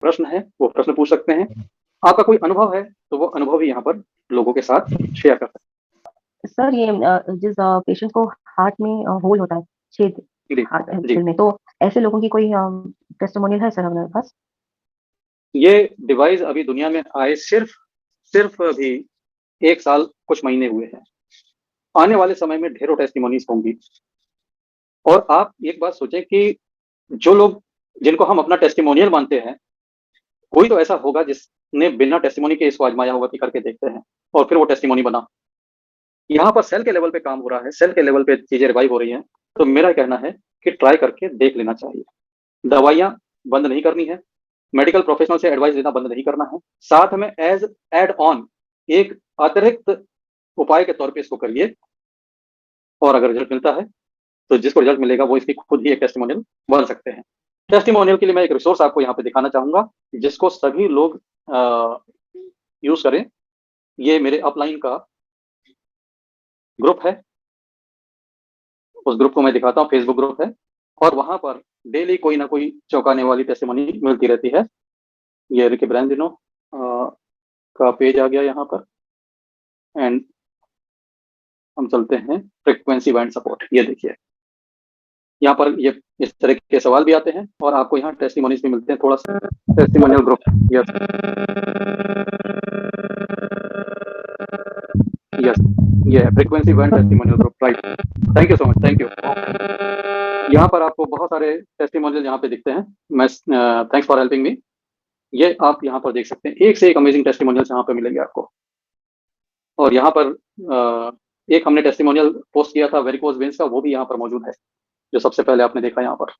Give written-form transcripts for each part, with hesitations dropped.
प्रश्न है वो प्रश्न पूछ सकते हैं। आपका कोई अनुभव है तो वो अनुभव भी यहाँ पर लोगों के साथ शेयर कर सकते सर ये जिस पेशेंट को हार्ट में होल होता है, छेद हैं। जी हार्ट जी। दिल में, तो ऐसे लोगों की कोई टेस्टिमोनियल है सर हमारे पास? ये डिवाइस अभी दुनिया में आए सिर्फ सिर्फ अभी 1 साल कुछ महीने हुए हैं। आने वाले समय में ढेरों टेस्टिमोनीज होंगी। और आप एक बात सोचें कि जो लोग जिनको हम अपना टेस्टिमोनियल मानते हैं, कोई तो ऐसा होगा जिसने बिना टेस्टिमोनी के इसको आजमाया होगा कि करके देखते हैं, और फिर वो टेस्टिमोनी बना। यहाँ पर सेल के लेवल पे काम हो रहा है, सेल के लेवल पे चीजें रिवाइव हो रही हैं। तो मेरा कहना है कि ट्राई करके देख लेना चाहिए। दवाइयाँ बंद नहीं करनी है, मेडिकल प्रोफेशनल से एडवाइस लेना बंद नहीं करना है। साथ में एज एड ऑन एक अतिरिक्त उपाय के तौर पे इसको करिए, और अगर रिजल्ट मिलता है तो जिसको रिजल्ट मिलेगा वो इसकी खुद ही एक टेस्टिमोनियल बन सकते हैं। टेस्टिमोनियल के लिए मैं एक रिसोर्स आपको यहाँ पे दिखाना चाहूंगा, जिसको सभी लोग यूज करें। ये मेरे अपलाइन का ग्रुप है, उस ग्रुप को मैं दिखाता हूँ, फेसबुक ग्रुप है, और वहां पर डेली कोई ना कोई चौंकाने वाली टेस्टिमोनी मिलती रहती है। ये रिकी ब्रांडिनो का पेज आ गया यहाँ पर, एंड हम चलते हैं फ्रीक्वेंसी बैंड सपोर्ट। ये देखिए यहाँ पर ये इस तरह के सवाल भी आते हैं, और आपको यहाँ टेस्टिमोनीज भी मिलते हैं। थोड़ा सा टेस्टिमोनियल ग्रुप, यस यस, ये है frequency band testimonial group, right. Thank you so much, thank you. यहाँ पर आपको बहुत सारे टेस्टिमोनियल यहाँ पे दिखते हैं। मैं थैंक्स फॉर हेल्पिंग मी। ये आप यहाँ पर देख सकते हैं, एक से एक अमेजिंग टेस्टिमोनियल्स यहाँ पे मिलेंगे आपको। और यहाँ पर एक हमने टेस्टिमोनियल पोस्ट किया था वेरिकोज वेन्स का, वो भी यहाँ पर मौजूद है, जो सबसे पहले आपने देखा यहाँ पर।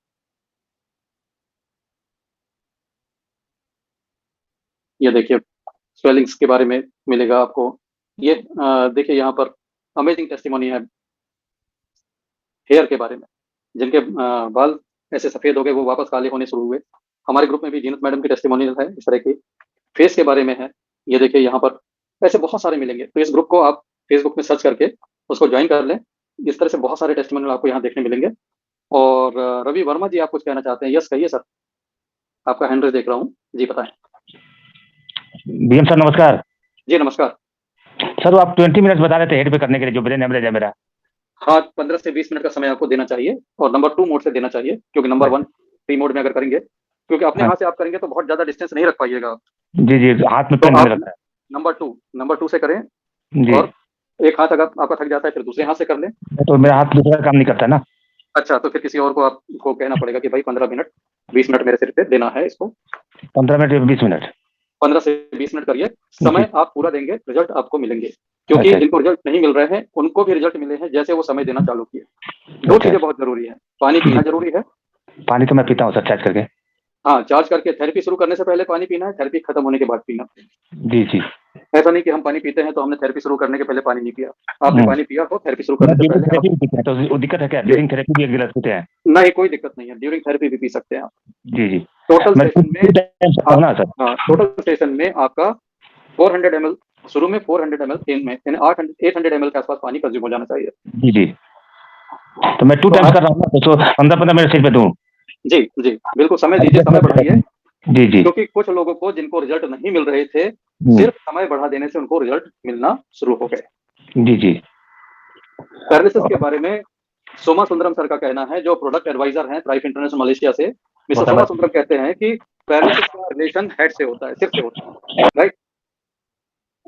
ये देखिए स्वेलिंग्स के बारे में मिलेगा आपको। ये देखिए यहाँ पर अमेजिंग टेस्टिमोनी है हेयर के बारे में, जिनके बाल ऐसे सफेद हो गए वो वापस काले होने शुरू हुए। हमारे ग्रुप में भी जीनत मैडम की टेस्टिमोनियल है इस तरह की। फेस के बारे में है, ये देखिए यहाँ पर ऐसे बहुत सारे मिलेंगे। तो इस ग्रुप को आप फेसबुक में सर्च करके उसको ज्वाइन कर लें। इस तरह से बहुत सारे टेस्टिमोनियल आपको यहाँ देखने मिलेंगे। और रवि वर्मा जी, आप कुछ कहना चाहते हैं? यस कहिए सर, आपका हैंड रेज देख रहा हूँ जी, बताएं। बीएम सर नमस्कार। जी नमस्कार सर, वो आप 20 मिनट बता रहे थे हेड पे करने के लिए, जो ब्रेन हेमरेज है मेरा। हाँ, 15 से 20 मिनट का समय आपको देना चाहिए, और नंबर 2 मोड से देना चाहिए, क्योंकि नंबर 1 फ्री मोड में अगर करेंगे, क्योंकि अपने हाथ से आप करेंगे तो बहुत ज्यादा डिस्टेंस नहीं रख पाइएगा आप। जी जी, हाथ में तो पेन आप नहीं लगता है। नंबर 2 से करें, जी, और एक हाथ अगर आपका थक जाता है फिर दूसरे हाथ से कर लें। तो मेरा हाथ दूसरा काम नहीं करता है ना। अच्छा, तो फिर किसी और को आपको कहना पड़ेगा कि भाई 15 मिनट 20 मिनट मेरे सिर पे देना है इसको। 15 मिनट या 20 मिनट? 15 से 20 मिनट करिए, समय आप पूरा देंगे, रिजल्ट आपको मिलेंगे। क्योंकि अच्छा। जिनको रिजल्ट नहीं मिल रहे हैं उनको भी रिजल्ट मिले हैं जैसे वो समय देना चालू किए। दो अच्छा। चीजें बहुत जरूरी है, पानी पीना जरूरी है। पानी तो मैं पीता हूँ सर, चार्ज करके। हाँ, चार्ज करके थेरेपी शुरू करने से पहले पानी पीना है, थेरेपी खत्म होने के बाद पीना। जी जी। ऐसा नहीं कि हम पानी पीते हैं तो हमने थेरेपी शुरू करने के पहले पानी नहीं पिया। आपने पानी पिया हो थेरेपी शुरू करने से ड्यूरिंग पहले। थेरेपी भी पीते हैं तो वो दिक्कत है क्या? ड्यूरिंग थेरेपी भी एक गिलास पीते हैं? नहीं, कोई दिक्कत नहीं है, ड्यूरिंग थेरेपी भी पी सकते हैं आप। जी जी। टोटल मैं सेशन में ना सर। हाँ, टोटल सेशन में आपका 400 ml, शुरू में 400 ml दिन में 800 ml के आसपास पानी कंज्यूम हो जाना चाहिए। जी जी। तो मैं 2 टाइम्स कर रहा हूँ ना, तो 15-15 मिनट सिर पे दूं? जी जी, बिल्कुल समय दीजिए, समय बढ़ाइए। जी जी। क्योंकि कुछ लोगों को जिनको रिजल्ट नहीं मिल रहे थे, सिर्फ समय बढ़ा देने से उनको रिजल्ट मिलना शुरू हो गए। जी जी। पैरालिसिस के बारे में सोमा सुंदरम सर का कहना है, जो प्रोडक्ट एडवाइजर हैं थ्राइव इंटरनेशनल मलेशिया से। मिस्टर सोमा सुंदरम कहते हैं कि पैरालिसिस का रिलेशन हेड से होता है, सिर से होता है, राइट।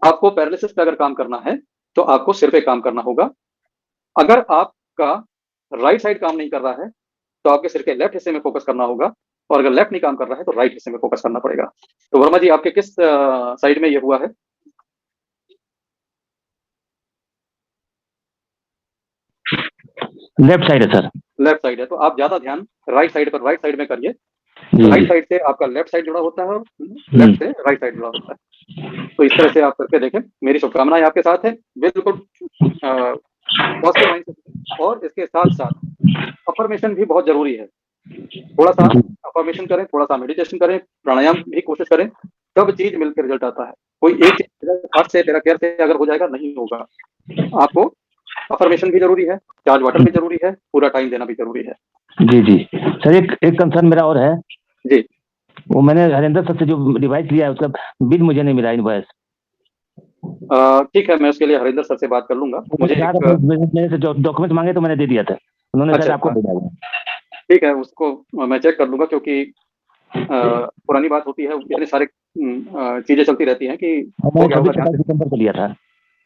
आपको पैरालिसिस पे अगर काम करना है तो आपको सिर पे काम करना होगा। अगर आपका राइट साइड काम नहीं कर रहा है तो आपके सिर के लेफ्ट हिस्से में फोकस करना होगा, और अगर लेफ्ट नहीं काम कर रहा है तो राइट हिस्से में फोकस करना पड़ेगा। तो वर्मा जी, आपके किस साइड में ये हुआ है? लेफ्ट साइड है सर। लेफ्ट साइड है, तो आप ज्यादा ध्यान राइट साइड में करिए। जी राइट जी। साइड से आपका लेफ्ट साइड जुड़ा होता है, और लेफ्ट से राइट साइड जुड़ा होता है। तो इस तरह से आप करके देखें। मेरी शुभकामनाएं आपके साथ है, बिल्कुल पॉजिटिव माइंड। और इसके साथ साथ अफर्मेशन भी बहुत जरूरी है। थोड़ा सा अफर्मेशन करें, थोड़ा सा मेडिटेशन करें, प्राणायाम भी कोशिश करें, सब चीज मिलकर रिजल्ट आता है। कोई एक चीज हाथ से तेरा केयर से अगर हो जाएगा नहीं होगा। आपको अफर्मेशन भी जरूरी है, चार्ज वाटर भी जरूरी है, पूरा टाइम देना भी जरूरी है। जी जी। सर, एक कंसर्न मेरा और है जी। वो मैंने हरिंदर सर से जो डिवाइस लिया है उसका बिल मुझे नहीं मिला इनवॉइस। ठीक है, मैं उसके लिए हरिंदर सर से बात कर लूंगा। मुझे कहा था मेरे से डॉक्यूमेंट मांगे तो मैंने दे दिया था, उन्होंने शायद अच्छा, आपको हाँ, भेजा हुआ। ठीक है, उसको मैं चेक कर लूंगा, क्योंकि पुरानी बात होती है, इतनी सारी चीजें चलती रहती हैं कि हो मैंने गया होगा 26 ध्यान 27 से। दिसंबर को लिया था।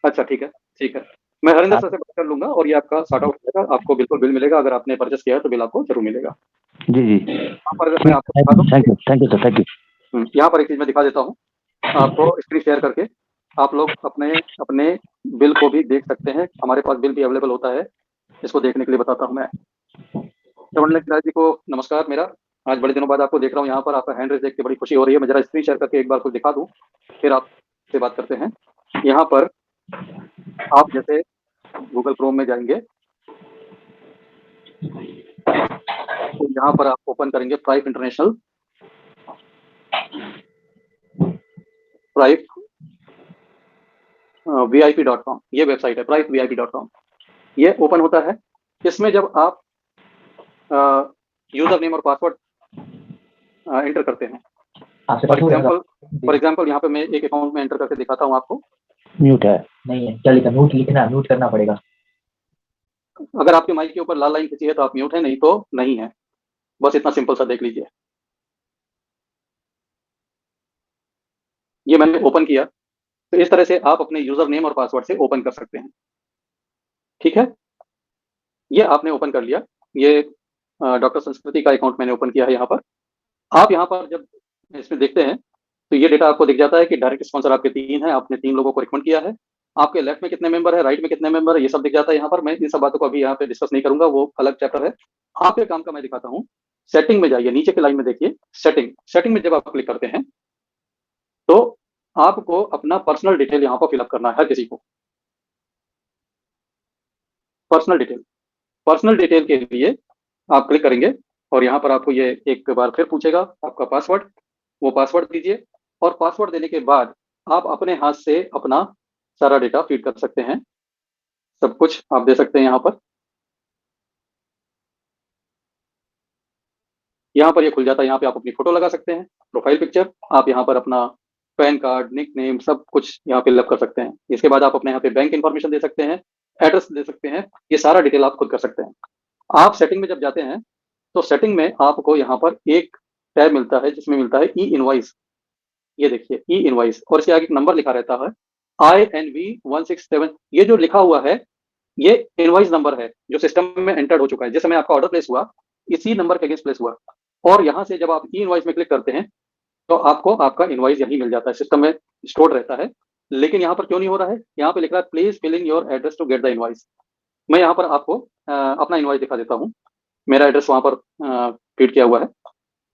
अच्छा, ठीक है, ठीक है, मैं हरिंदर आप सर से बात कर लूंगा और ये आपका सॉर्ट आउट हो जाएगा। आपको बिल्कुल बिल मिलेगा, अगर आपने परचेस किया है तो बिल आपको जरूर मिलेगा। जी जी यहाँ पर अगर मैं आपको दिखा दूँ, thank you sir, thank you. यहाँ पर एक चीज मैं दिखा देता हूँ आपको, स्क्रीन शेयर करके आप लोग अपने अपने बिल को भी देख सकते हैं। हमारे पास बिल भी अवेलेबल होता है, इसको देखने के लिए बताता हूँ मैं। श्रवण जी को नमस्कार मेरा। आज बड़े दिनों बाद आपको देख रहा हूँ यहाँ पर, आपका हैंड रेज देख के बड़ी खुशी हो रही है। मैं जरा स्क्रीन शेयर करके एक बार कुछ दिखा दूँ, फिर आपसे बात करते हैं। यहाँ पर आप जैसे गूगल क्रोम में जाएंगे तो यहाँ पर आप ओपन करेंगे प्राइफ इंटरनेशनल, प्राइफ VIP.com, ये वेबसाइट है प्राइफ VIP.com। ये ओपन होता है। इसमें जब आप यूजर नेम और पासवर्ड एंटर करते हैं, फॉर एग्जाम्पल यहाँ पे मैं एक अकाउंट में एंटर करके दिखाता हूँ आपको। म्यूट है, नहीं है, क्या लिखा? म्यूट लिखना है, म्यूट करना पड़ेगा। अगर आपके माइक के ऊपर लाल लाइन खींची है तो आप म्यूट है, नहीं तो नहीं है। बस इतना सिंपल सा देख लीजिए। ये मैंने ओपन किया, तो इस तरह से आप अपने यूजर नेम और पासवर्ड से ओपन कर सकते हैं। ठीक है, ये आपने ओपन कर लिया। ये डॉक्टर संस्कृति का अकाउंट मैंने ओपन किया है। यहाँ पर आप यहाँ पर जब इसमें देखते हैं तो ये डेटा आपको दिख जाता है कि डायरेक्ट स्पॉन्सर आपके 3 हैं, आपने 3 लोगों को रिकमेंड किया है। आपके लेफ्ट में कितने मेंबर है, राइट में कितने मेंबर है, ये सब दिख जाता है यहाँ पर। मैं इन सब बातों को अभी यहाँ पे डिस्कस नहीं करूंगा, वो अलग चैप्टर है। आपके काम का मैं दिखाता हूँ। सेटिंग में जाइए, नीचे की लाइन में देखिए सेटिंग। सेटिंग में जब आप क्लिक करते हैं तो आपको अपना पर्सनल डिटेल यहाँ पर फिलअप करना है। हर किसी को पर्सनल डिटेल के लिए आप क्लिक करेंगे और यहाँ पर आपको ये एक बार फिर पूछेगा आपका पासवर्ड। वो पासवर्ड दीजिए और पासवर्ड देने के बाद आप अपने हाथ से अपना सारा डेटा फीड कर सकते हैं। सब कुछ आप दे सकते हैं यहाँ पर। यहाँ पर ये खुल जाता है। यहाँ पे आप अपनी फोटो लगा सकते हैं, प्रोफाइल पिक्चर। आप यहाँ पर अपना पैन कार्ड, निक नेम, सब कुछ यहाँ पे फिलअप कर सकते हैं। इसके बाद आप अपने यहाँ पे बैंक इन्फॉर्मेशन दे सकते हैं, एड्रेस दे सकते हैं। ये सारा डिटेल आप खुद कर सकते हैं। आप सेटिंग में जब जाते हैं तो सेटिंग में आपको यहाँ पर एक टैब मिलता है जिसमें मिलता है ई इनवाइस। ये देखिए ई इनवाइस, और इसके आगे एक नंबर लिखा रहता है INV167। ये जो लिखा हुआ है ये इनवाइस नंबर है जो सिस्टम में एंटर्ड हो चुका है। जिस समय आपका ऑर्डर प्लेस हुआ इसी नंबर के अगेंस्ट प्लेस हुआ, और यहाँ से जब आप ई इनवाइस में क्लिक करते हैं तो आपको आपका इनवाइस यहीं मिल जाता है, सिस्टम में स्टोर रहता है। लेकिन यहाँ पर क्यों नहीं हो रहा है? यहाँ पे लिख रहा है please fill in your address to get the invoice. मैं यहाँ पर आपको अपना इनवाइस दिखा देता हूँ। मेरा एड्रेस वहाँ पर फीड किया हुआ है।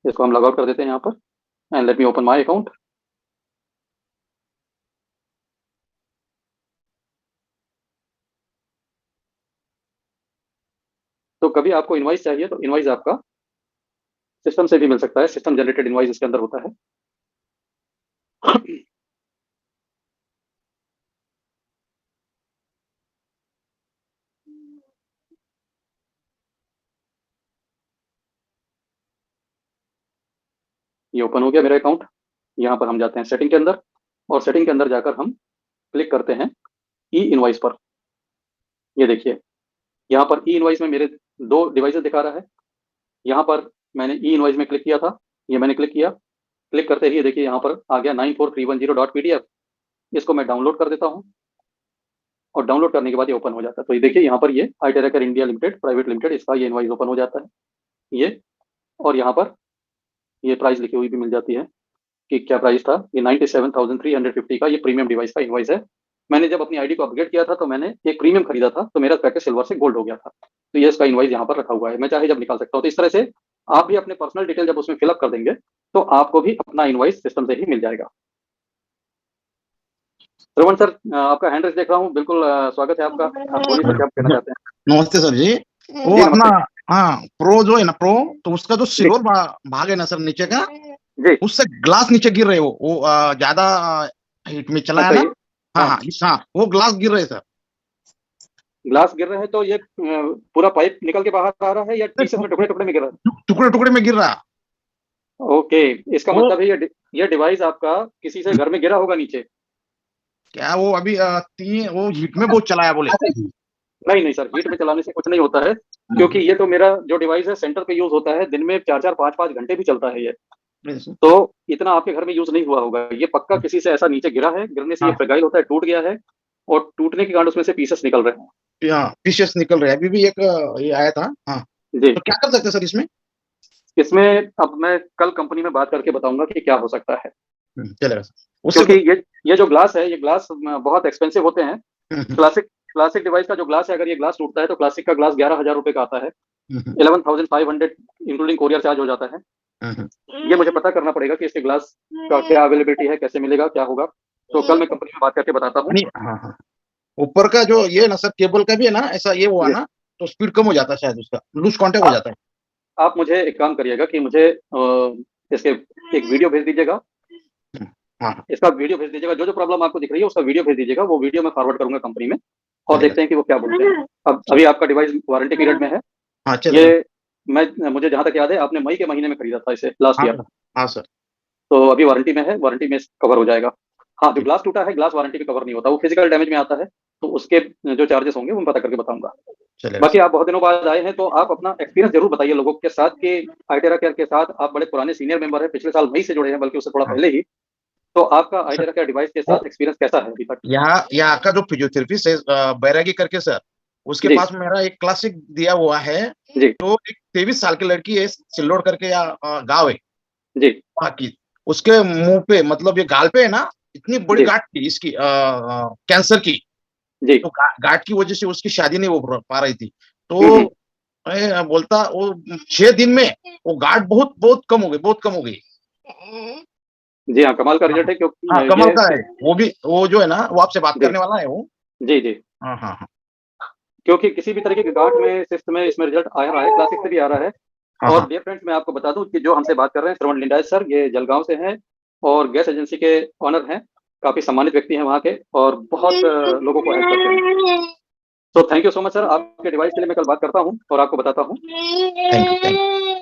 इसको हम लॉग आउट कर देते हैं यहाँ पर, and let me open my account. तो कभी आपको इनवाइस चाहिए तो इनवाइस आपका सिस्टम से भी मिल सकता है। सिस्टम जनरेटेड इनवाइस इसके अंदर होता है। ये ओपन हो गया मेरा अकाउंट। यहाँ पर हम जाते हैं सेटिंग के अंदर, और सेटिंग के अंदर जाकर हम क्लिक करते हैं ई इनवाइस पर। ये देखिए यहाँ पर ई इनवाइस में मेरे 2 डिवाइसेस दिखा रहा है। यहाँ पर मैंने ई इनवाइस में क्लिक किया था, ये मैंने क्लिक किया। क्लिक करते ही देखिए यहाँ पर आ गया 94310.pdf। इसको मैं डाउनलोड कर देता हूँ और डाउनलोड करने के बाद ये ओपन हो जाता है। तो ये देखिए यहाँ पर ये Eye Tracker India Limited Private Limited, इसका ये इनवाइस ओपन हो जाता है ये। और यहाँ पर ये प्राइस लिखी हुई भी मिल जाती है कि क्या प्राइस था। ये 97,350 का ये प्रीमियम डिवाइस का इनवाइस है। मैंने जब अपनी आईडी को अपग्रेड किया था तो मैंने एक प्रीमियम खरीदा था, तो मेरा पैकेज सिल्वर से गोल्ड हो गया था। तो ये इसका इनवाइस यहाँ पर रखा हुआ है, मैं चाहे जब निकाल सकता हूँ। तो इस तरह से आप भी अपने पर्सनल डिटेल जब उसमें फिलअप कर देंगे तो आपको भी अपना इनवाइस सिस्टम से ही मिल जाएगा। श्रवण सर, आपका हैंड रेस देख रहा हूँ। बिल्कुल स्वागत है आपका। आप बोलिए सर, क्या कहना चाहते हैं? नमस्ते सर जी। वो जी, अपना नमस्ते। हाँ प्रो जो है ना, प्रो तो उसका जो सिल्वर भाग है ना सर नीचे का, जी, उससे ग्लास नीचे गिर रहे वो ज्यादा हीट में चला है अच्छा ना। ये हाँ हाँ, हाँ हाँ, वो ग्लास गिर रहे सर। ग्लास गिर रहे हैं तो ये पूरा पाइप निकल के बाहर आ रहा है या पीसेस में टुकड़े टुकड़े में गिर रहा है? टुकड़े टुकड़े में गिर रहा। ओके, इसका वो मतलब है ये डिवाइस आपका किसी से घर में गिरा होगा नीचे। क्या वो अभी वो हीट में बहुत चलाया बोले। नहीं नहीं सर, हीट में चलाने से कुछ नहीं होता है, क्योंकि ये तो मेरा जो डिवाइस है सेंटर पे यूज होता है, दिन में 4-4 5-5 घंटे भी चलता है ये। तो इतना आपके घर में यूज नहीं हुआ होगा, ये पक्का किसी से ऐसा नीचे गिरा है, गिरने से ये हाँ फ्रेगाइल होता है, टूट गया है, और टूटने के कारण उसमें से पीसेस निकल रहे हैं। हाँ पीसेस निकल रहे हैं। अभी भी एक ये आया था। हाँ जी। तो क्या कर सकते हैं सर इसमें? इसमें अब मैं कल कंपनी में बात करके बताऊंगा कि क्या हो सकता है, चलेगा सर उससे क्योंकि ये जो ग्लास है, ये ग्लास बहुत एक्सपेंसिव होते हैं। क्लासिक क्लासिक डिवाइस का जो ग्लास है, अगर ये ग्लास टूटता है तो क्लासिक का ग्लास 11,000 रुपए का आता है, 11,500 इंक्लूडिंग कोरियर चार्ज हो जाता है। ये मुझे पता करना पड़ेगा कि इसके ग्लास का क्या अवेलेबिलिटी है, कैसे मिलेगा, क्या होगा। तो कल मैं कंपनी में बात करके बताता हूँ। नहीं हाँ हाँ ऊपर का जो ये ना सर केबल का भी है ना ऐसा ये हुआ जी ना तो स्पीड कम हो जाता है शायद उसका लूज कांटेक्ट हो आप जाता है। आप मुझे एक काम करिएगा कि मुझे इसके एक वीडियो भेज दीजिएगा, हम्म, हाँ हाँ इसका वीडियो भेज दीजिएगा, जो जो प्रॉब्लम आपको दिख रही है उसका वीडियो भेज दीजिएगा, वो वीडियो मैं फॉरवर्ड करूंगा कंपनी में, और चलेगा देखते हैं कि वो क्या बोलते हैं। अब चल अभी आपका डिवाइस वारंटी पीरियड में है। हाँ ये चलेगा मुझे जहां तक याद है, आपने मई के महीने में खरीदा था इसे लास्ट हाँ ईयर, सर हाँ सर तो अभी वारंटी में है, वारंटी में कवर हो जाएगा। हाँ, जो ठीक ग्लास टूटा है, ग्लास वारंटी में कवर नहीं होता, वो फिजिकल डैमेज में आता है, तो उसके जो चार्जेस होंगे वो मैं पता करके बताऊंगा। चलेगा बाकी सर आप बहुत दिनों बाद आए हैं, तो आप अपना एक्सपीरियंस जरूर बताइए लोगों के साथ कि आइटेरा केयर के साथ आप बड़े पुराने सीनियर मेंबर हैं, पिछले साल मई से जुड़े हैं, बल्कि उससे थोड़ा हाँ पहले ही। तो आपका सर आइटेरा केयर डिवाइस के वो साथ एक्सपीरियंस कैसा है अभी तक? यहाँ का जो फिजियोथेरेपिस्ट है बैरागी करके सर उसके जी। पास मेरा एक क्लासिक दिया हुआ है। जी। तो एक 23 साल की लड़की है सिल्लोड करके या गाँव है जी। वहाँ की। उसके मुंह पे मतलब ये गाल पे है ना इतनी बड़ी जी। गांठ थी इसकी कैंसर की। जी। तो गांठ की वजह से उसकी शादी नहीं हो पा रही थी। तो हम्म। मैं बोलता वो 6 दिन में वो गांठ बहुत बहुत कम हो गई बहुत कम हो गई। जी हाँ, कमाल का हाँ रिजल्ट है, क्योंकि हाँ कमाल ये का है। वो भी वो जो है ना वो आपसे बात जी। करने वाला है वो। जी। जी। हाँ हाँ हाँ क्योंकि किसी भी तरीके की गांठ में, सिस्ट में, इसमें रिजल्ट आ रहा है, क्लासिक से भी आ रहा है। हाँ और हाँ डियर फ्रेंड्स, मैं आपको बता दूं कि जो हमसे बात कर रहे हैं श्रवण लिंडायत सर, ये जलगांव से हैं, और गैस एजेंसी के ऑनर हैं, काफी सम्मानित व्यक्ति हैं वहाँ के, और बहुत लोगों को हेल्प करते हैं। तो thank you so much sir, आपके डिवाइस के लिए मैं कल बात करता हूँ और आपको बताता हूँ। Thank you.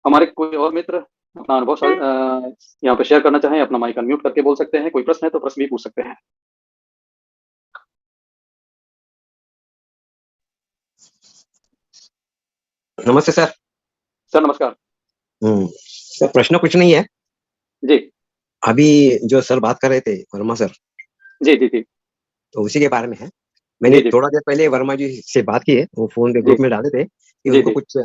हमारे कोई और मित्र अपना अनुभव यहाँ पे शेयर करना चाहें, अपना माइक अनम्यूट करके बोल सकते हैं, कोई प्रश्न है तो प्रश्न भी पूछ सकते हैं। नमस्ते सर। सर नमस्कार। सर प्रश्न कुछ नहीं है। जी। अभी जो सर बात कर रहे थे वर्मा सर, जी। जी। जी। तो उसी के बारे में है। मैंने जी। जी। थोड़ा देर पहले वर्मा जी से बात की है, वो फोन पे जी। ग्रुप में डाले थे कि जी। उनको जी। कुछ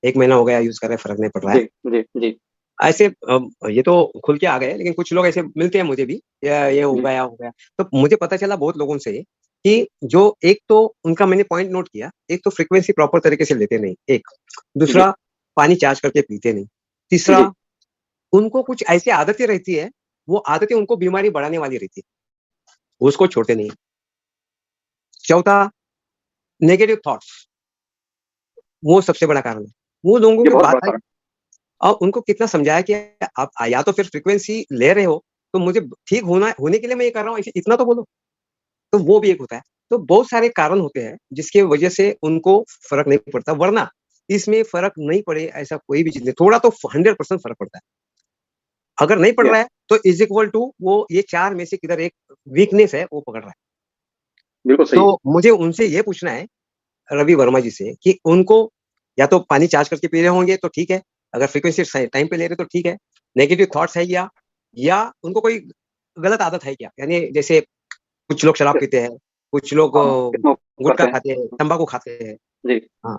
1 महीना हो गया यूज कर रहे, फर्क नहीं पड़ रहा जी। है। जी। जी। ऐसे ये तो खुल के आ गए, लेकिन कुछ लोग ऐसे मिलते हैं मुझे भी, ये हो जी। गया हो गया। तो मुझे पता चला बहुत लोगों से कि जो एक तो उनका मैंने पॉइंट नोट किया, एक तो फ्रीक्वेंसी प्रॉपर तरीके से लेते नहीं, एक जी। दूसरा पानी चार्ज करके पीते नहीं, तीसरा जी। उनको कुछ ऐसी आदतें रहती है, वो आदतें उनको बीमारी बढ़ाने वाली रहती है, उसको छोड़ते नहीं। चौथा, नेगेटिव थॉट्स, वो सबसे बड़ा कारण है। वो लोगों ये की बहुत बात बड़ा आई कारण। और उनको कितना समझाया कि आप या तो फिर फ्रीक्वेंसी ले रहे हो तो मुझे ठीक होने के लिए मैं ये कर रहा हूँ, इतना तो बोलो। तो वो भी एक होता है। तो बहुत सारे कारण होते हैं जिसके वजह से उनको फर्क नहीं पड़ता, वरना इसमें फर्क नहीं पड़े ऐसा कोई भी चीज नहीं, थोड़ा तो 100% फर्क पड़ता है। अगर नहीं पड़ यस, रहा है तो इज इक्वल टू वो ये 4 में से किधर एक वीकनेस है वो पकड़ रहा है। बिल्कुल सही। तो मुझे उनसे ये पूछना है, रवि वर्मा जी से, कि उनको या तो पानी चार्ज करके पी रहे होंगे तो ठीक है, अगर फ्रीक्वेंसी टाइम पे ले रहे तो ठीक है, नेगेटिव थॉट्स है या उनको कोई गलत आदत है क्या, यानी जैसे कुछ लोग शराब यस, पीते हैं, कुछ लोग हाँ, स्मोक गुटखा करते हैं। खाते हैं, तंबाकू खाते हैं। जी। हाँ,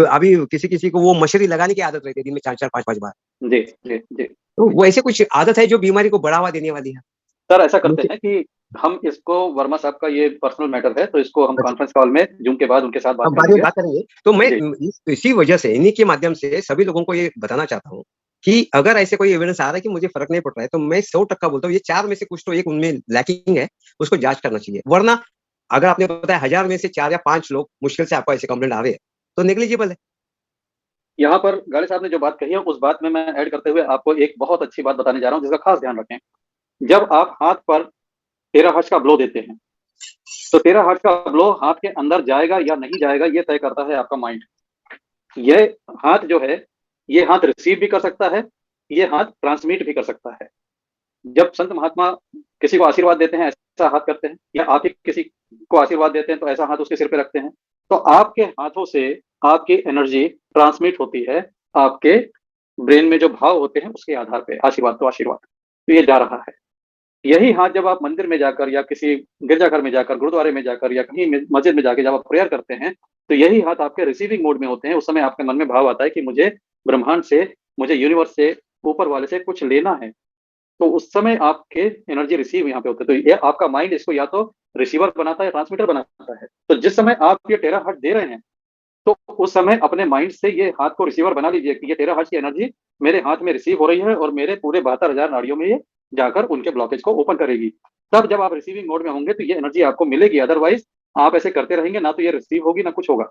अभी किसी किसी को वो मशरी लगाने की आदत रहती है दिन में 4-4 5-5 बार। जी। जी। जी। तो वो ऐसे कुछ आदत है जो बीमारी को बढ़ावा देने वाली है। सर ऐसा करते मुझे हैं कि हम इसको, वर्मा साहब का ये पर्सनल मैटर है, तो इसको हम अच्छा, कॉन्फ्रेंस कॉल में जूम के बाद उनके साथ बात अब कर बाद में लेंगे। बात करेंगे। तो मैं जी। इसी वजह से, इन्हीं के माध्यम से सभी लोगों को ये बताना चाहता हूँ कि अगर ऐसे कोई एविडेंस आ रहा है कि मुझे फर्क नहीं पड़ रहा है, तो मैं 100% बोलता हूँ ये 4 में से कुछ तो एक उनमें लैकिंग है, उसको जांच करना चाहिए। वरना अगर आपने बताया 1000 में से 4 या 5 लोग मुश्किल से आपको ऐसे कंप्लेंट आ रहे हैं तो नेग्लिजिबल है। यहाँ पर गाले साहब ने जो बात कही है, उस बात में मैं ऐड करते हुए आपको एक बहुत अच्छी बात बताने जा रहा हूँ, जिसका खास ध्यान रखें। जब आप हाथ पर 13 हर्ट्ज का ब्लो देते हैं, तो 13 हर्ट्ज का ब्लो हाथ के अंदर जाएगा या नहीं जाएगा, ये तय करता है आपका माइंड। ये हाथ जो है, ये हाथ रिसीव भी कर सकता है, ये हाथ ट्रांसमिट भी कर सकता है। जब संत महात्मा किसी को आशीर्वाद देते हैं ऐसा हाथ करते हैं, या आप ही किसी को आशीर्वाद देते हैं तो ऐसा हाथ उसके सिर पे रखते हैं, तो आपके हाथों से आपकी एनर्जी ट्रांसमिट होती है आपके ब्रेन में जो भाव होते हैं उसके आधार पे, आशीर्वाद तो आशीर्वाद, तो ये जा रहा है। यही हाथ जब आप मंदिर में जाकर या किसी गिरजाघर में जाकर, गुरुद्वारे में जाकर या कहीं मस्जिद में जाकर जब आप प्रेयर करते हैं, तो यही हाथ आपके रिसीविंग मोड में होते हैं। उस समय आपके मन में भाव आता है कि मुझे ब्रह्मांड से, मुझे यूनिवर्स से, ऊपर वाले से कुछ लेना है, तो उस समय आपके एनर्जी रिसीव यहाँ पे होते हैं। तो ये आपका माइंड इसको या तो रिसीवर बनाता है, ट्रांसमीटर बनाता है। तो जिस समय आप ये टेराहर्ट्ज दे रहे हैं, तो उस समय अपने माइंड से ये हाथ को रिसीवर बना लीजिए कि ये टेराहर्ट्ज की एनर्जी मेरे हाथ में रिसीव हो रही है और मेरे पूरे 72,000 नाड़ियों में ये जाकर उनके ब्लॉकेज को ओपन करेगी। तब जब आप रिसीविंग मोड में होंगे तो ये एनर्जी आपको मिलेगी, अदरवाइज आप ऐसे करते रहेंगे ना तो ये रिसीव होगी ना कुछ होगा।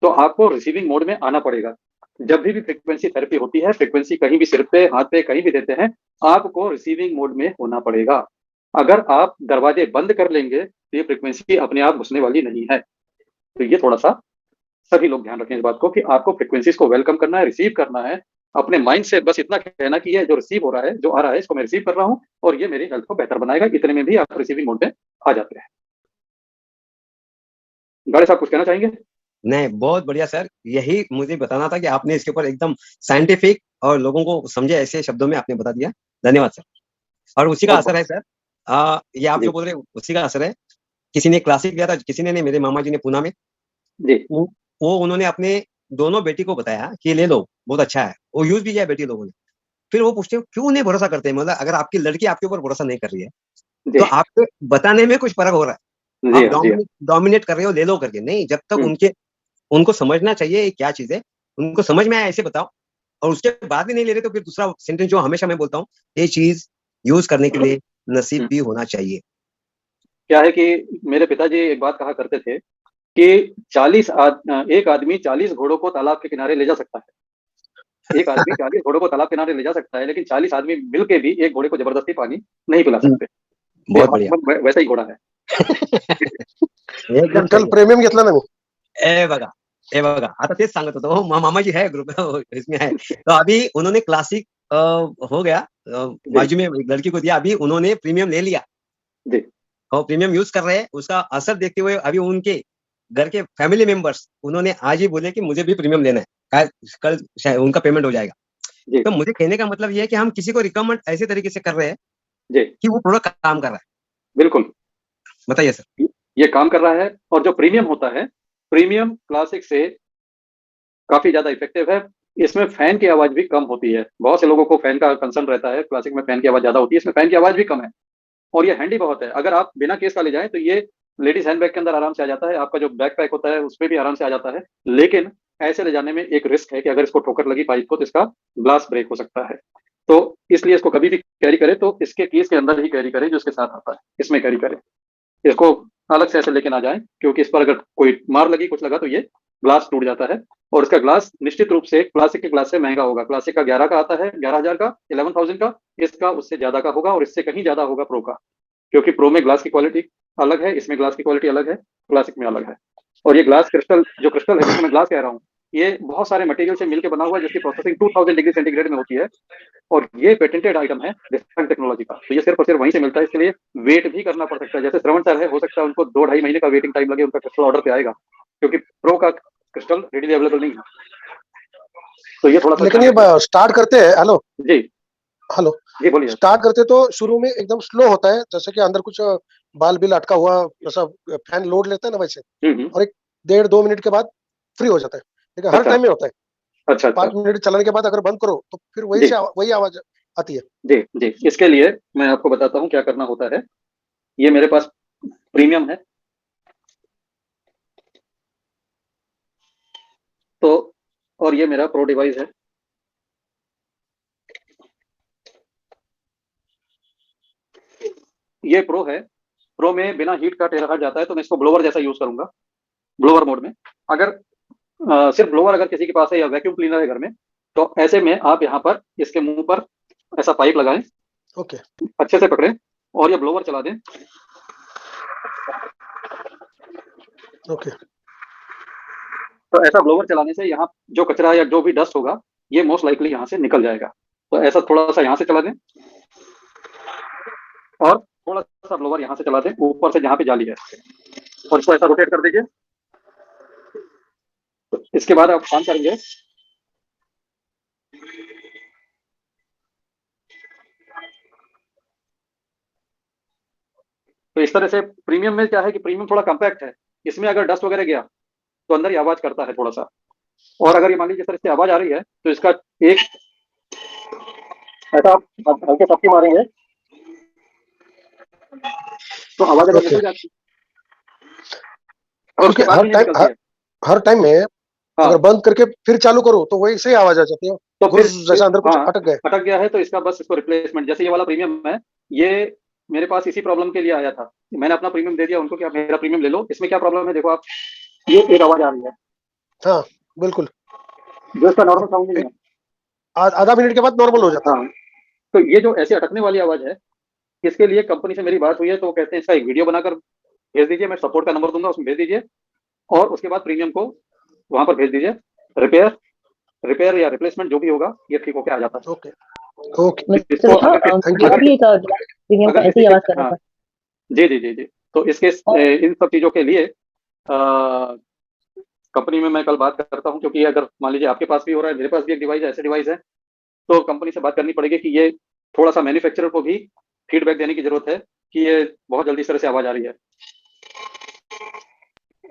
तो आपको रिसीविंग मोड में आना पड़ेगा। जब भी फ्रीक्वेंसी थेरेपी होती है, फ्रीक्वेंसी कहीं भी सिर पे, हाथ पे, कहीं भी देते हैं, आपको रिसीविंग मोड में होना पड़ेगा। अगर आप दरवाजे बंद कर लेंगे तो ये फ्रीक्वेंसी अपने आप घुसने वाली नहीं है। तो ये थोड़ा सा सभी लोग ध्यान रखें इस बात को कि आपको फ्रीक्वेंसीज को वेलकम करना है, रिसीव करना है। अपने माइंड से बस इतना कहना कि ये जो रिसीव हो रहा है, जो आ रहा है, इसको मैं रिसीव कर रहा हूँ और ये मेरी हेल्थ को बेहतर बनाएगा। इतने में भी आप रिसीविंग मोड में आ जाते हैं। गाड़े साहब कुछ कहना चाहेंगे? नहीं, बहुत बढ़िया सर। यही मुझे बताना था कि आपने इसके ऊपर एकदम साइंटिफिक और लोगों को समझे ऐसे शब्दों में आपने बता दिया। धन्यवाद सर। और उसी का असर है सर, ये आप जो बोल रहे हैं उसी का असर है। किसी ने क्लासिक लिया था, किसी ने नहीं, मेरे मामा जी ने पूना में, जी, वो उन्होंने अपने दोनों बेटी को बताया कि ले लो, बहुत अच्छा है। वो यूज भी किया बेटी लोगों ने। फिर वो पूछते हैं क्यों नहीं भरोसा करते, मतलब अगर आपकी लड़की आपके ऊपर भरोसा नहीं कर रही है जी, तो आपके बताने में कुछ फर्क हो रहा है। जी, आप जी, डोमिनेट कर रहे हो, ले लो करके नहीं। जब तक हम्म, उनको समझना चाहिए ये क्या चीज है, उनको समझ में आया ऐसे बताओ, और उसके बाद भी नहीं ले रहे तो फिर दूसरा सेंटेंस जो हमेशा मैं बोलता हूँ, ये चीज यूज करने के लिए नसीब भी होना चाहिए। क्या है कि मेरे पिताजी एक बात कहा करते थे कि एक आदमी 40 घोड़ों को तालाब के किनारे ले जा सकता है। एक आदमी 40 घोड़ों को तालाब किनारे ले जा सकता है, लेकिन 40 आदमी मिलके भी एक घोड़े को जबरदस्ती पानी नहीं पिला सकते। तो बहुत बढ़िया। वैसा ही घोड़ा है। एकदम विठ्ठल सही. प्रेमियम घेतला ना मी. ए बघा आता तेच सांगत होतो. हो, मामा जी है ग्रुप इसमें है. तो अभी उन्होंने क्लासिक हो गया, बाजू में एक लड़की को दिया, अभी उन्होंने प्रीमियम ले लिया जी, और प्रीमियम यूज कर रहे हैं. उसका असर देखते हुए अभी उनके घर के फैमिली मेंबर्स उन्होंने आज ही बोले कि मुझे भी प्रीमियम लेना है, कल शायद उनका पेमेंट हो जाएगा. जी, तो मुझे कहने का मतलब ये है कि हम किसी को रिकमेंड ऐसे तरीके से कर रहे हैं जी, कि वो प्रोडक्ट काम कर रहा है. बिल्कुल बताइए सर. ये काम कर रहा है। और जो प्रीमियम होता है, प्रीमियम क्लासिक से काफी ज्यादा इफेक्टिव है। इसमें फैन की आवाज भी कम होती है। बहुत से लोगों को फैन का कंसर्न रहता है, क्लासिक में फैन की आवाज ज्यादा होती है, इसमें फैन की आवाज भी कम है। और ये हैंडी बहुत है। अगर आप बिना केस का ले जाएं तो ये लेडीज हैंडबैग के अंदर आराम से आ जाता है, आपका जो बैक पैक होता है उसमें भी आराम से आ जाता है। लेकिन ऐसे ले जाने में एक रिस्क है कि अगर इसको ठोकर लगी पाइप को तो इसका ग्लास ब्रेक हो सकता है। तो इसलिए इसको कभी भी कैरी करें तो इसके केस के अंदर ही कैरी करें जो इसके साथ आता है, इसमें कैरी करें। इसको अलग से ऐसे लेके ना जाएं, क्योंकि इस पर अगर कोई मार लगी, कुछ लगा तो ये ग्लास टूट जाता है। और इसका ग्लास निश्चित रूप से क्लासिक के ग्लास से महंगा होगा। क्लासिक का 11 का आता है, 11,000 का, 11,000 का। इसका उससे ज्यादा का होगा और इससे कहीं ज्यादा होगा प्रो का, क्योंकि प्रो में ग्लास की क्वालिटी अलग है, इसमें ग्लास की क्वालिटी अलग है, क्लासिक में अलग है। और ये ग्लास क्रिस्टल, जो क्रिस्टल है जिसको मैं ग्लास कह रहा हूँ, ये बहुत सारे मटेरियल से मिलकर बना हुआ है, जिसकी प्रोसेसिंग 2000 डिग्री सेंटीग्रेड में होती है। और ये पेटेंटेड आइटम है डिफरेंट टेक्नोलॉजी का, तो ये सिर्फ और सिर्फ वहीं से मिलता है। इसलिए वेट भी करना पड़ सकता है। जैसे श्रवण सर है, हो सकता है उनको 2-2.5 महीने का वेटिंग टाइम लगे, उनका क्रिस्टल ऑर्डर पे आएगा, क्योंकि प्रो का क्रिस्टल रेडीली अवेलेबल नहीं है। तो ये थोड़ा सा लेकिन ये स्टार्ट करते हैं, हेलो जी, हेलो, जी बोलिए। स्टार्ट करते तो शुरू में एकदम स्लो होता है, जैसे कि अंदर कुछ बाल बिल अटका हुआ, जैसा फैन लोड लेता है ना वैसे, और एक 1.5-2 मिनट के बाद फ्री हो जाता है। लेकिन हर अच्छा, टाइम में होता है। अच्छा, 5 मिनट चलाने के बाद अगर बंद करो तो फिर वही जी, से वही आवाज आती है। जी, जी। इसके लिए मैं आपको बताता हूँ क्या करना होता है। ये मेरे पास प्रीमियम है, तो और ये मेरा प्रो डिवाइस है। ये प्रो है। प्रो में बिना हीट का टेराहर्ट्ज जाता है, तो मैं इसको ब्लोवर जैसा यूज करूंगा, ब्लोवर मोड में। अगर सिर्फ ब्लोवर अगर किसी के पास है या वैक्यूम क्लीनर है घर में, तो ऐसे में आप यहाँ पर इसके मुंह पर ऐसा पाइप लगाएं, ओके, अच्छे से पकड़ें और ये ब्लोवर चला दें। ओके, तो ऐसा ब्लोवर चलाने से यहाँ जो कचरा या जो भी डस्ट होगा ये मोस्ट लाइकली यहाँ से निकल जाएगा। तो ऐसा थोड़ा सा यहाँ से चला दें और थोड़ा सा ब्लोवर यहाँ से चला दें ऊपर से जहाँ पे जाली है और इसको ऐसा रोटेट कर दीजिए। तो इसके बाद आप काम करेंगे तो इस तरह से प्रीमियम में क्या है कि प्रीमियम थोड़ा कम्पैक्ट है, इसमें अगर डस्ट वगैरह गया तो अंदर ही आवाज करता है थोड़ा सा। और अगर ये मान लीजिए इस तरह से आवाज आ रही है तो इसका एक ऐसा आप हल्के चप्पी मारेंगे तो आवाज अगर निकल जाती है और उसके बाद भी नहीं निकलती है। हर टाइम में हाँ। अगर बंद करके फिर चालू करो तो वही से आवाज आ जाती है, तो फिर जैसा अंदर कुछ हाँ, अटक गया है तो इसका बस इसको रिप्लेसमेंट, जैसे ये वाला प्रीमियम है ये मेरे पास इसी प्रॉब्लम के लिए आया था, मैंने अपना प्रीमियम दे दिया उनको कि आप मेरा प्रीमियम ले लो। इसमें क्या प्रॉब्लम है देखो आप, ये एक आवाज आ रही है। हाँ बिल्कुल, जो इसका नॉर्मल साउंड नहीं है, आधा मिनट के बाद नॉर्मल हो जाता है। हाँ, तो ये जो ऐसे अटकने वाली आवाज है इसके लिए कंपनी से मेरी बात हुई है तो वो कहते हैं इसका एक वीडियो बनाकर भेज दीजिए, मैं सपोर्ट का नंबर दूंगा उसमें भेज दीजिए और उसके बाद प्रीमियम को वहां पर भेज दीजिए, रिपेयर या रिप्लेसमेंट जो भी होगा ये ठीक होके आ जाता है। ओके ओके इसको प्रीमियम का ऐसी आवाज कर रहा था। जी जी जी जी, तो इसके इन सब चीजों के लिए कंपनी में मैं कल बात करता हूं, क्योंकि अगर मान लीजिए आपके पास भी हो रहा है, मेरे पास भी एक डिवाइस ऐसे डिवाइस है, तो कंपनी से बात करनी पड़ेगी कि ये थोड़ा सा मैन्युफैक्चरर को भी फीडबैक देने की जरूरत है कि ये बहुत जल्दी इस तरह से आवाज आ रही है।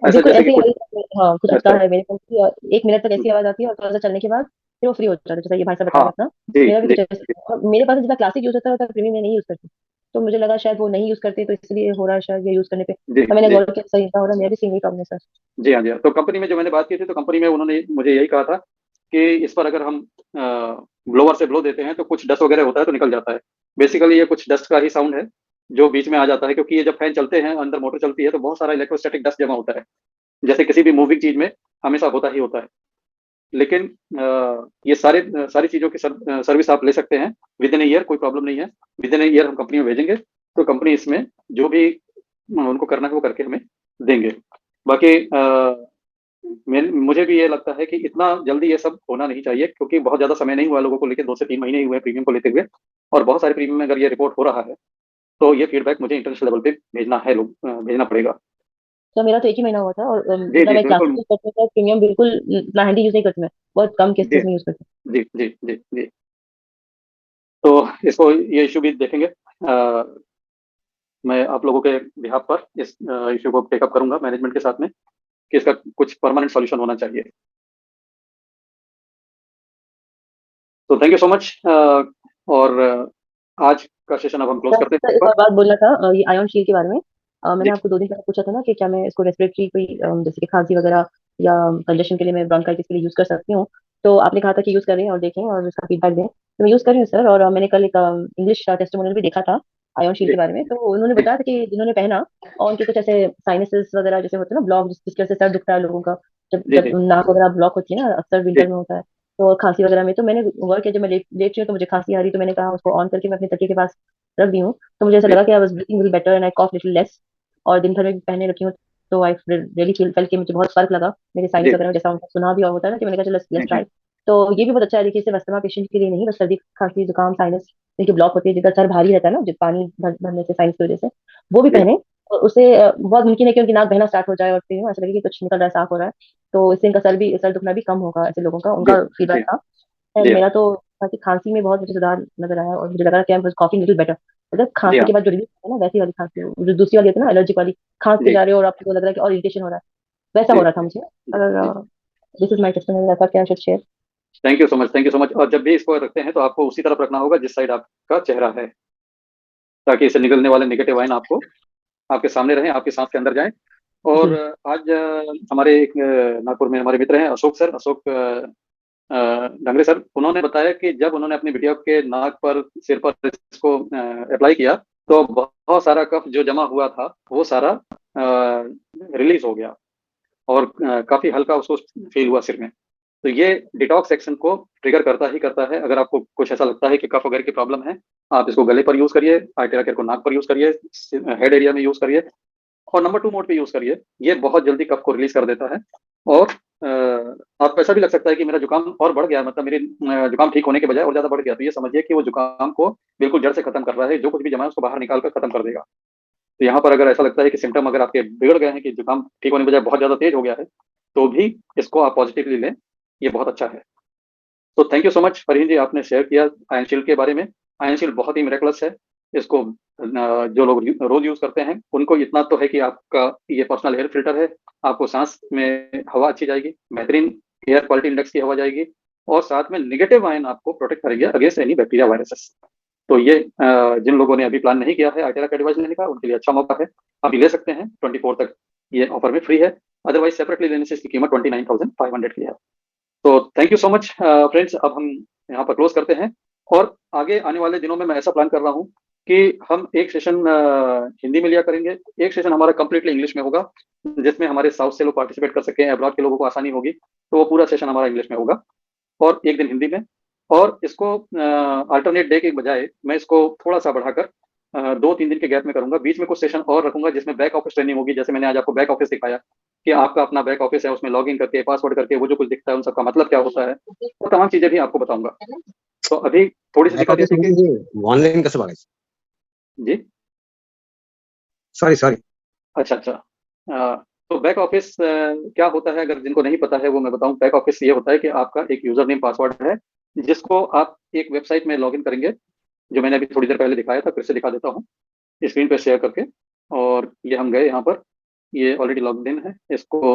ऐसा बिल्कुल जैसे ऐसी कि हाँ कुछ अच्छा। अटका है मेरे पास भी, और 1 मिनट तक ऐसी आवाज आती है और थोड़ा सा चलने के बाद फिर वो फ्री हो जाता है, जैसा ये भाई साहब बता हाँ, रहे थे ना। जी मेरा भी जी कुछ ऐसा, और मेरे पास जितना क्लासिक यूज होता है प्रीमियम में नहीं यूज करती, तो मुझे लगा शायद वो नहीं यूज करते तो इसलिए हो रहा है शायद ये यूज करने पे। जी तो मैंने जी गौर किया सही था, हो रहा है, मेरा भी सेम प्रॉब्लम है सर। जी हाँ जी हाँ। तो कंपनी में जो मैंने बात की थी तो कंपनी में उन्होंने मुझे यही कहा था कि इस पर अगर हम ब्लोवर से ब्लो देते हैं तो कुछ डस्ट वगैरह होता है तो निकल जाता है। बेसिकली ये कुछ डस्ट का ही साउंड है जो बीच में आ जाता है, क्योंकि ये जब फैन चलते हैं अंदर मोटर चलती है तो बहुत सारा इलेक्ट्रोस्टैटिक डस्ट जमा होता है, जैसे किसी भी मूविंग चीज में हमेशा होता ही होता है। लेकिन ये सारी चीजों की सर्विस आप ले सकते हैं विद इन ईयर, कोई प्रॉब्लम नहीं है। विद इन ईयर हम कंपनी में भेजेंगे तो कंपनी इसमें जो भी उनको करना है वो करके हमें देंगे। बाकी मुझे भी ये लगता है कि इतना जल्दी ये सब होना नहीं चाहिए, क्योंकि बहुत ज्यादा समय नहीं हुआ लोगों को लेकर, 2 से 3 महीने ही हुए प्रीमियम को लेते हुए, और बहुत सारे प्रीमियम में अगर ये रिपोर्ट हो रहा है तो ये फीडबैक मुझे इंटरनेशनल लेवल पे भेजना पड़ेगा। तो मेरा तो 1 ही महीना हुआ था, और जी जितना जी मैं क्लासिक बिल्कुल, यूज करती हूँ प्रीमियम बिल्कुल इतना हैंडी यूज नहीं करती मैं, बहुत कम जी केसेस में यूज करती हूँ। जी जी जी जी। तो इसको ये इशू भी देखेंगे। मैं आप लोगों के बिहाफ पर इस इशू को टेकअप करूंगा मैनेजमेंट के साथ में कि इसका कुछ परमानेंट सॉल्यूशन होना चाहिए। तो थैंक यू सो मच। और आज का सेशन अब हम क्लोज करते सर हैं एक और बात बोलना था, ये आयन शील्ड के बारे में। मैंने जी आपको 2 दिन पहले पूछा था ना कि क्या मैं इसको रेस्पिरेटरी कोई जैसे कि खांसी वगैरह या कंजेशन के लिए मैं ब्रोंकाइटिस के लिए यूज कर सकती हूँ। तो आपने कहा था कि यूज करें और देखें और उसका फीडबैक दें, तो मैं यूज कर रही हूँ सर। और मैंने कल एक इंग्लिश टेस्टिमोनियल भी देखा था आयन शील्ड जी के बारे में, तो उन्होंने जी बताया था कि जिन्होंने पहना और उनके कुछ ऐसे साइनसेस वगैरह जैसे होते हैं ना ब्लॉक, जिसकी वजह से सर दुखता है लोगों का, जब जी जब जी नाक वगैरह ब्लॉक होती है ना, अक्सर जी विंटर में होता है। तो खांसी वगैरह में तो मैंने वर्क किया, जब मैं लेट रही हूँ तो मुझे खांसी आ रही, तो मैंने कहा उसको ऑन करके मैं अपने तकिए के पास रख दी हूँ, तो मुझे ऐसा जी लगा कि I was breathing little better and I cough little less. और दिन भर में भी पहने रखी हूँ तो आई रियली फील कि मुझे बहुत फर्क लगा मेरे साइनस जी वगैरह में, जैसा उनका सुना भी और होता है ना कि मैंने कहा चलो लेट्स जी ट्राई। तो ये भी बहुत अच्छा है, देखिए सिर्फ अस्थमा पेशेंट के लिए नहीं, बस सर्दी खांसी जुकाम साइनस जिनकी ब्लॉक होती है, जिनका सर भारी रहता है ना, जो पानी भरने से साइनस की वजह से, वो भी जी पहने। और उससे बहुत मुमकिन है कि उनकी नाक बहना स्टार्ट हो जाए और फिर ऐसा लगे कि कुछ निकल रहा है, साफ हो रहा है, तो इससे इनका सर दुखना भी कम होगा ऐसे लोगों का, जी उनका फीडबैक जी था। जी एंड हाँ मेरा तो था कि खांसी में बहुत मुझे सुधार नजर आया और मुझे लगा कि I am coughing little better. मतलब जी खांसी हाँ के बाद जो रिलीफ है ना, वैसी वाली खांसी, जो दूसरी वाली होती है ना एलर्जिक वाली, खांस के जी जा रहे हो और आपको लग रहा है कि और इरिटेशन हो रहा है, वैसा जी हो रहा था मुझे। जी। अगर दिस इज माय टेस्टिमोनियल, ऐसा क्या should share. Thank you so much, thank you so much. और जब भी इसको रखते हैं तो आपको उसी तरफ रखना होगा जिस साइड आपका चेहरा है, ताकि इससे निकलने वाले नेगेटिव आयन आपको आपके सामने रहें, आपके सांस के अंदर जाएं। और जी आज हमारे एक नागपुर में हमारे मित्र हैं अशोक सर, अशोक डांगरे सर, उन्होंने बताया कि जब उन्होंने अपनी बिटिया के नाक पर सिर पर इसको अप्लाई किया तो बहुत सारा कफ जो जमा हुआ था वो सारा रिलीज हो गया और काफी हल्का उसको फील हुआ सिर में। तो ये डिटॉक्स एक्शन को ट्रिगर करता ही करता है। अगर आपको कुछ ऐसा लगता है कि कफ वगैरह की प्रॉब्लम है, आप इसको गले पर यूज करिए, आर्टेरा केयर को नाक पर यूज करिए, हेड एरिया में यूज करिए और नंबर 2 मोड पे यूज करिए। ये बहुत जल्दी कफ को रिलीज कर देता है और आपको ऐसा भी लग सकता है कि मेरा जुकाम और बढ़ गया, मतलब मेरे जुकाम ठीक होने के बजाय और ज्यादा बढ़ गया, तो ये समझिए कि वो जुकाम को बिल्कुल जड़ से खत्म कर रहा है, जो कुछ भी जमा है उसको बाहर निकाल कर खत्म कर देगा। तो यहाँ पर अगर ऐसा लगता है कि सिम्टम अगर आपके बिगड़ गए हैं, कि जुकाम ठीक होने के बजाय बहुत ज्यादा तेज हो गया है, तो भी इसको आप पॉजिटिवली लें, ये बहुत अच्छा है। तो thank you so much Farheen ji, आपने शेयर किया आयन शील्ड के बारे में। आयन शील्ड बहुत ही मिरेकलस है। इसको जो लोग रोज यूज करते हैं उनको इतना तो है कि आपका ये पर्सनल एयर फिल्टर है, आपको सांस में हवा अच्छी जाएगी, बेहतरीन एयर क्वालिटी इंडेक्स की हवा जाएगी, और साथ में निगेटिव आयन आपको प्रोटेक्ट करेंगे अगेंस्ट एनी बैक्टीरिया वायरसेस। तो ये जिन लोगों ने अभी प्लान नहीं किया है आर्टेरा का डिवाइस लेने का, उनके लिए अच्छा मौका है, अभी ले सकते हैं। 24 तक ये ऑफर में फ्री है, अदरवाइज सेपरेटली लेने से इसकी कीमत 29,500 की है। तो thank you so much friends, अब हम यहाँ पर क्लोज करते हैं, और आगे आने वाले दिनों में मैं ऐसा प्लान कर रहा हूँ कि हम एक सेशन हिंदी में लिया करेंगे, एक सेशन हमारा कंप्लीटली इंग्लिश में होगा, जिसमें हमारे साउथ से लोग पार्टिसिपेट कर सकें, अब्रॉड के लोगों को आसानी होगी, तो वो पूरा सेशन हमारा इंग्लिश में होगा, और एक दिन हिंदी में। और इसको अल्टरनेट डे के बजाय मैं इसको थोड़ा सा बढ़ाकर 2-3 दिन के गैप में करूंगा, बीच में कुछ सेशन और रखूंगा जिसमें बैक ऑफिस ट्रेनिंग होगी, जैसे मैंने आज आपको बैक ऑफिस दिखाया कि आपका अपना बैक ऑफिस है, उसमें लॉग इन करके पासवर्ड करके वो जो कुछ दिखता है उन सबका मतलब क्या होता है, वो तमाम चीजें भी आपको बताऊंगा। तो अभी थोड़ी सी दिखा दीजिए ऑनलाइन कसं बघायचं जी। सॉरी अच्छा अच्छा, तो बैक ऑफिस क्या होता है, अगर जिनको नहीं पता है वो मैं बताऊं। बैक ऑफिस ये होता है कि आपका एक यूजर नेम पासवर्ड है, जिसको आप एक वेबसाइट में लॉग इन करेंगे, जो मैंने अभी थोड़ी देर पहले दिखाया था, फिर से दिखा देता हूँ स्क्रीन पे शेयर करके। और ये हम गए यहाँ पर, ये ऑलरेडी लॉग्ड इन है, इसको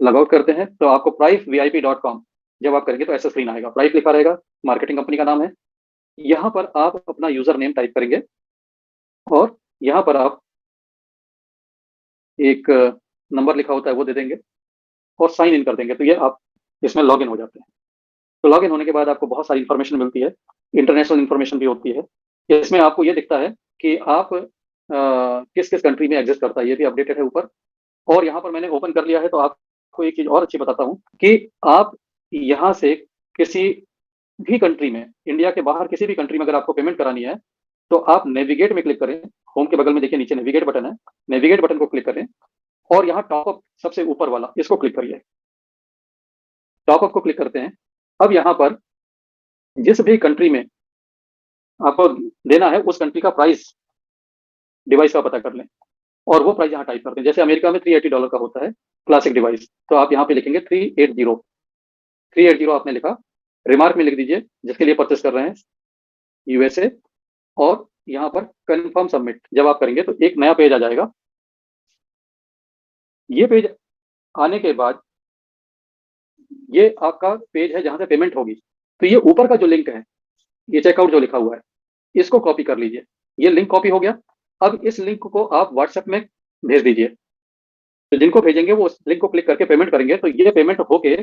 लॉग आउट करते हैं। तो आपको privevip.com जब आप करेंगे तो ऐसा स्क्रीन आएगा, प्राइव लिखा रहेगा, मार्केटिंग कंपनी का नाम है। यहाँ पर आप अपना यूजर नेम टाइप करेंगे, और यहाँ पर आप एक नंबर लिखा होता है वो दे देंगे, और साइन इन कर देंगे, तो ये आप इसमें लॉग इन हो जाते हैं। तो लॉग इन होने के बाद आपको बहुत सारी इन्फॉर्मेशन मिलती है, इंटरनेशनल इन्फॉर्मेशन भी होती है। इसमें आपको ये दिखता है कि आप किस किस कंट्री में एग्जिस्ट करता है, ये भी अपडेटेड है ऊपर। और यहाँ पर मैंने ओपन कर लिया है, तो आपको एक चीज और अच्छी बताता हूँ कि आप यहाँ से किसी भी कंट्री में, इंडिया के बाहर किसी भी कंट्री में अगर आपको पेमेंट करानी है, तो आप नेविगेट में क्लिक करें, होम के बगल में देखिए नीचे नेविगेट बटन है, नेविगेट बटन को क्लिक करें, और यहाँ टॉपअप सबसे ऊपर वाला इसको क्लिक करिए। टॉपअप को क्लिक करते हैं। अब यहाँ पर जिस भी कंट्री में आपको देना है उस कंट्री का प्राइस डिवाइस का पता कर लें, और वो प्राइस यहाँ टाइप करते हैं। जैसे अमेरिका में $380 का होता है क्लासिक डिवाइस, तो आप यहाँ पे लिखेंगे 380 आपने लिखा, रिमार्क में लिख दीजिए जिसके लिए परचेस कर रहे हैं, यूएसए, और यहाँ पर कंफर्म सबमिट जब आप करेंगे तो एक नया पेज आ जाएगा। ये पेज आने के बाद ये आपका पेज है जहां से पेमेंट होगी। तो ये ऊपर का जो लिंक है, ये चेकआउट जो लिखा हुआ है, इसको कॉपी कर लीजिए। ये लिंक कॉपी हो गया। अब इस लिंक को आप व्हाट्सएप में भेज दीजिए। तो जिनको भेजेंगे वो उस लिंक को क्लिक करके पेमेंट करेंगे, तो ये पेमेंट होके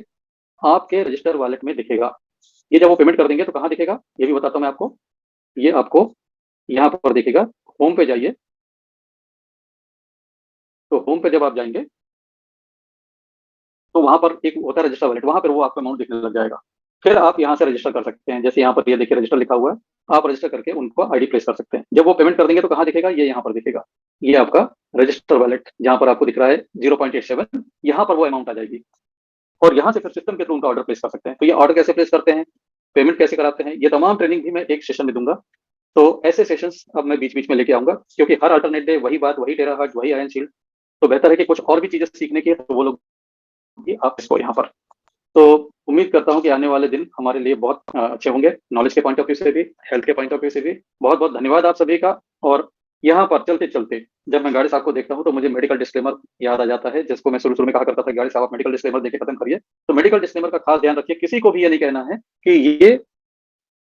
आपके रजिस्टर वॉलेट में दिखेगा। ये जब वो पेमेंट कर देंगे तो कहाँ दिखेगा ये भी बताता हूँ मैं आपको। ये आपको यहाँ पर दिखेगा, होम पे जाइए। तो होम पे जब आप जाएंगे तो वहां पर एक होता है रजिस्टर वॉलेट, वहां पर वो आपका अमाउंट दिखने लग जाएगा। फिर आप यहाँ से रजिस्टर कर सकते हैं, जैसे यहाँ पर ये देखिए रजिस्टर लिखा हुआ है, आप रजिस्टर करके उनको आईडी प्लेस कर सकते हैं। जब वो पेमेंट कर देंगे तो कहाँ दिखेगा, ये यहाँ पर दिखेगा, ये आपका रजिस्टर वॉलेट जहाँ पर आपको दिख रहा है 0.87, यहाँ पर वो अमाउंट आ जाएगी। और यहाँ से फिर सिस्टम के थ्रू उनका ऑर्डर प्लेस कर सकते हैं। तो ये ऑर्डर कैसे प्लेस करते हैं, पेमेंट कैसे कराते हैं, ये तमाम ट्रेनिंग भी मैं एक सेशन में दूंगा। तो ऐसे सेशंस अब मैं बीच बीच में लेके आऊंगा, क्योंकि हर अल्टरनेट डे वही बात, वही टेराहर्ट्ज, वही आयन शील्ड। तो बेहतर है कि कुछ और भी चीजें सीखने की है, तो वो लोग आप इसको यहाँ पर। तो उम्मीद करता हूँ कि आने वाले दिन हमारे लिए बहुत अच्छे होंगे, नॉलेज के पॉइंट ऑफ व्यू से भी, हेल्थ के पॉइंट ऑफ व्यू से भी। बहुत बहुत धन्यवाद आप सभी का। और यहाँ पर चलते चलते जब मैं गाड़ी साहब को देखता हूँ तो मुझे मेडिकल डिस्क्लेमर याद आ जाता है, जिसको मैं शुरू में कहा करता था, गाड़ी साहब आप मेडिकल डिस्क्लेमर देके खत्म करिए। तो मेडिकल डिस्क्लेमर का खास ध्यान रखिए, किसी को भी ये नहीं कहना है कि ये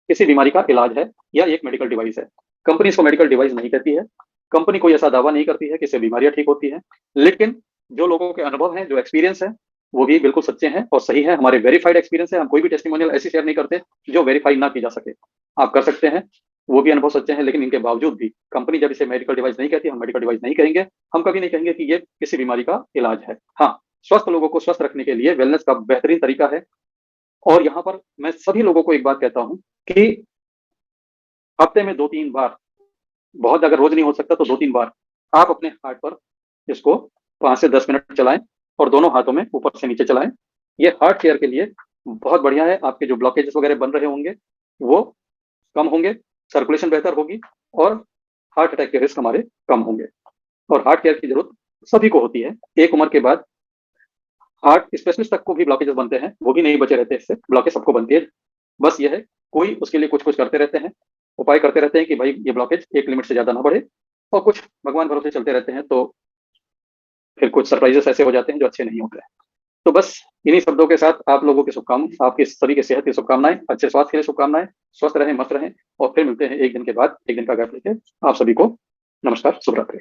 किसी बीमारी का इलाज है या एक मेडिकल डिवाइस है। कंपनी इसको मेडिकल डिवाइस नहीं कहती है, कंपनी कोई ऐसा दावा नहीं करती है कि इससे बीमारियां ठीक होती हैं। लेकिन जो लोगों के अनुभव हैं, जो एक्सपीरियंस है, वो भी बिल्कुल सच्चे हैं और सही है। हमारे वेरीफाइड एक्सपीरियंस है, हम कोई भी टेस्टिमोनियल ऐसी शेयर नहीं करते जो वेरीफाई ना की जा सके। आप कर सकते हैं, वो भी अनुभव सच्चे हैं, लेकिन इनके बावजूद भी कंपनी जब इसे मेडिकल डिवाइस नहीं कहती, हम मेडिकल डिवाइस नहीं कहेंगे। हम कभी नहीं कहेंगे कि ये किसी बीमारी का इलाज है। हाँ, स्वस्थ लोगों को स्वस्थ रखने के लिए वेलनेस का बेहतरीन तरीका है। और यहाँ पर मैं सभी लोगों को एक बात कहता हूँ कि हफ्ते में 2-3 बार, बहुत अगर रोज नहीं हो सकता तो 2-3 बार आप अपने हार्ट पर इसको 5 से 10 मिनट चलाएं और दोनों हाथों में ऊपर से नीचे चलाएं। ये हार्ट केयर के लिए बहुत बढ़िया है। आपके जो ब्लॉकेजेस वगैरह बन रहे होंगे वो कम होंगे, सर्कुलेशन बेहतर होगी और हार्ट अटैक के रिस्क हमारे कम होंगे। और हार्ट केयर की जरूरत सभी को होती है। एक उम्र के बाद हार्ट स्पेशलिस्ट तक को भी ब्लॉकेजेस बनते हैं, वो भी नहीं बचे रहते, इससे ब्लॉकेज सबको बनती है। बस ये है, कोई उसके लिए कुछ कुछ करते रहते हैं, उपाय करते रहते हैं कि भाई ये ब्लॉकेज एक लिमिट से ज्यादा ना बढ़े, और कुछ भगवान भरोसे चलते रहते हैं, तो फिर कुछ सरप्राइजेस ऐसे हो जाते हैं जो अच्छे नहीं होते हैं। तो बस इन्हीं शब्दों के साथ आप लोगों की शुभकामनाएं, आपकी सभी की सेहत की शुभकामनाएं, अच्छे स्वास्थ्य के लिए शुभकामनाएं, स्वस्थ रहें, मस्त रहें, और फिर मिलते हैं एक दिन के बाद, एक दिन का गैप लेके। आप सभी को नमस्कार, शुभ रात्रि।